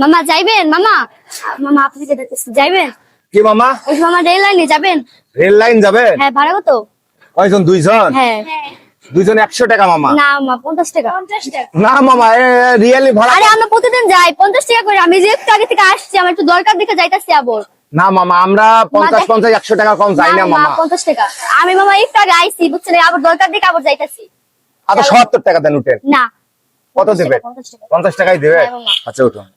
মামা যাইবেন? মামা মামা আপনি যাইবেন? কি মামা? ওই যে মামা রেল লাইনে যাবেন? রেল লাইন যাবে? হ্যাঁ, ভাড়া কত? কয়জন? দুইজন? হ্যাঁ। দুইজন 100 টাকা মামা। না মামা 50 টাকা। 50 টাকা না মামা, রিয়েলি ভাড়া। আরে আমরা প্রতিদিন যাই 50 টাকা করে। আমি যে একটু আগে থেকে আসছি, আমার একটু দরকার দেখে যাইতাছি আবার। না মামা, আমরা 50 100 টাকা কম যাই না মামা। 50 টাকা। আমি মামা একটু আগে আইছি, বুঝছেন, আবার দরকার দেখে আবার যাইতাছি। আচ্ছা 70 টাকা দেন, উঠেন। না। কত দেবে? 50 টাকাই দেবে। হ্যাঁ, মামা। আচ্ছা উঠুন।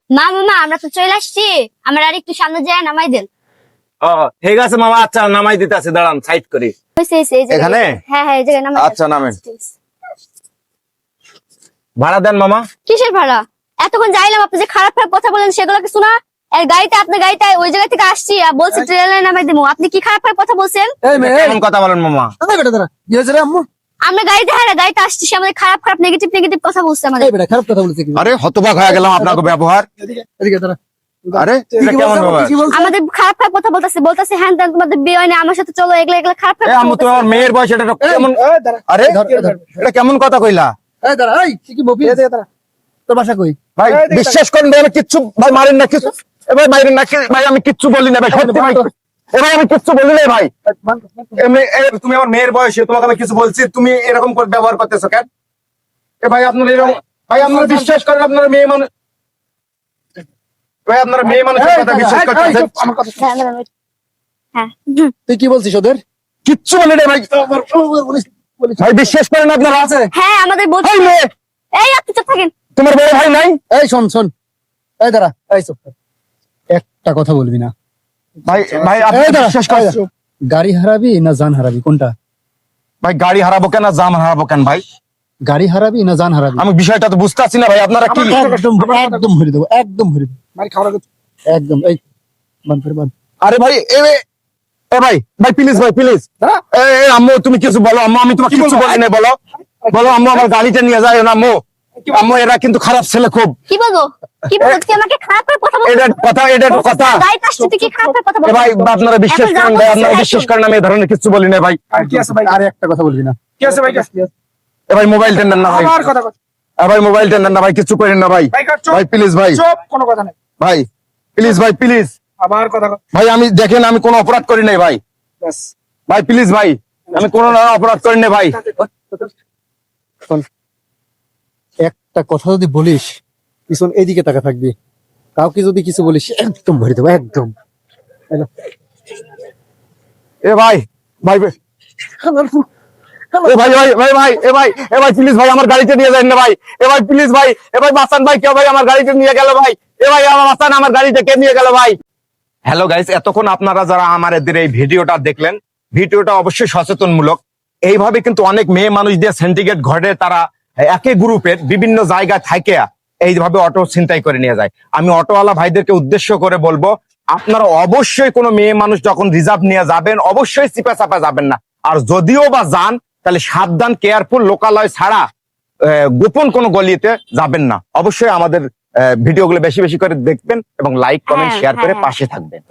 মামা আমরা তো চলে আসছি, আমরা আর একটু সামনে যাই, নামাই দেন। ও ঠিক আছে মামা, আচ্ছা নামাই দিতে আছে, দাঁড়ান সাইড করি। এখানে? হ্যাঁ হ্যাঁ, এই জায়গায় নামাই। আচ্ছা নামেন। ভাড়া দেন মামা। কিসের ভাড়া? এতক্ষণ যাইলাম, আপনি যে খারাপ খারাপ কথা বলেন সেগুলো কি শোনা? এর গাড়িতে, আপনার গাড়িতে ওই জায়গা থেকে আসছি আর বলছি ট্রেনে নামাই দেবো, আপনি কি খারাপ খারাপ কথা বলছেন? কেমন কথা বলেন মামা? আমরা গাড়িতে, হ্যাঁ গাড়িতে আসছি, সে আমাদের খারাপ খারাপ নেগেটিভ নেগেটিভ কথা বলছে আমাদের। খারাপ কথা বলেছে কি? আরে হতবাক হয়ে গেলাম আপনাকে ব্যবহার। আরে এটা কেমন ব্যবহার? আমাদের খারাপ খারাপ কথা বলতেছে হ্যাঁ তেন, তোমাদের বিয়ে হয়নি, আমার সাথে চলো, এগুলা এগুলা খারাপ খারাপ এ কথা আম্মু, বলতেছে। তোমার মেয়ের বয়স এটা কেমন? আরে এটা কেমন কথা কইলা? তোর বাসা কই? ভাই বিশ্বাস করেন ভাই, আমি কিচ্ছু, ভাই মারেন না কিছু, ভাই মারেন না, ভাই আমি কিচ্ছু বলি না ভাই, সত্যি ভাই, ভাই আমি কিচ্ছু বলি না ভাই। তুমি আমার মেয়ের বয়সে, তোমাকে আমি কিছু বলছি, তুমি এরকম করে ব্যবহার করতেছো কেন? ভাই আপনার এরকম, ভাই আপনারা বিশ্বাস করেন, আপনার মেয়ে মানুষ, ভাই আপনারা মেয়ে মানুষের কথা বিশ্বাস করতেছেন? হ্যাঁ তুই কি বলছিস ওদের? কিচ্ছু বলি না ভাই, ভাই বিশ্বাস করেন আপনারা। আছে হ্যাঁ আমাদের বলছে। এই মেয়ে, এই আপনি চুপ থাকেন। তোমার বড় ভাই নাই? এই শোন শোন, এই দাঁড়া, এই চুপ কর। একটা কথা বলবি না। ভাই ভাই আপনি এই দাঁড়া, বিশ্বাস করেন? গাড়ি হারাবি না জান হারাবি, কোনটা? ভাই গাড়ি হারাবো কেন, জাম হারাবো কেন ভাই? গাড়ি হারাবি না জান হারাবি? আমি বিষয়টা তো বুঝতে পারছি না ভাই, আপনারা কি? একদম একদম ভরে দেবো, একদম ভরে দেবো, একদম। এই বান করে বান। আরে ভাই এ ভাই ভাই প্লিজ, ভাই প্লিজ, আম্মু তুমি কিছু বলো। আম্মু আমি তোমাকে কিছু বলি না, বলো বলো আম্মু, আমার গাড়িটা নিয়ে যায় না আম্মু। আম্মু এরা কিন্তু খারাপ ছেলে খুব। কি বলবো? কি বলবো? তুই আমাকে খারাপ করে কথা বলছিস? এটা কথা। গাড়িতে আসছিস, তুই কি খারাপ করে কথা এ বলছিস? ভাই আপনারা বিশ্বাস করেন ভাই, আপনারা বিশ্বাস করেন, আমি এই ধরনের কিছু বলি না ভাই। কি আছে ভাই? আরে একটা কথা বলবি না। কি আছে ভাই? এ ভাই মোবাইল টেন না ভাই, আমার কথা এ ভাই মোবাইল টেন না ভাই, কিছু করেন না ভাই। ভাই প্লিজ ভাই, চুপ, কোনো কথা নাই। ভাই প্লিজ, ভাই প্লিজ আবার কথা ভাই, আমি দেখেন আমি কোনো অপরাধ করি নাই ভাই, ব্যাস। ভাই প্লিজ ভাই, আমি কোনো অপরাধ করি না ভাই। শোন, একটা কথা যদি বলিস পিছন এদিকে তাকা থাকবি, কাউকে যদি কিছু বলিস একদম ভরে দেবো, একদম। এ ভাই ভাই এ ভাই ভাই ভাই ভাই এ ভাই প্লিজ ভাই, আমার গাড়িতে নিয়ে যান না ভাই। এ ভাই প্লিজ ভাই, এ ভাই বাঁচান ভাই, কেউ ভাই আমার গাড়িতে নিয়ে গেল ভাই। এ ভাই আমার বাঁচান, আমার গাড়িতে কে নিয়ে গেল ভাই? হ্যালো গাইস, এতক্ষণ আপনারা যারা আমাদের এই ভিডিওটা দেখলেন, ভিডিওটা অবশ্যই সচেতনমূলক। এইভাবে কিন্তু অনেক মেয়ে মানুষ দিয়ে সিন্ডিকেট ঘটে, তারা একই গ্রুপের বিভিন্ন জায়গায় থাকে এইভাবে অটো ছিনতাই করে নিয়ে যায়। আমি অটোওয়ালা ভাইদেরকে উদ্দেশ্য করে বলবো, আপনারা অবশ্যই কোনো মেয়ে মানুষ যখন রিজার্ভ নিয়ে যাবেন, অবশ্যই চিপা চাপা যাবেন না। আর যদিও বা যান, তাহলে সাবধান, কেয়ারফুল, লোকালয় ছাড়া গোপন কোনো গলিতে যাবেন না। অবশ্যই আমাদের ভিডিওগুলো বেশি বেশি করে দেখবেন এবং লাইক কমেন্ট শেয়ার করে পাশে থাকবেন।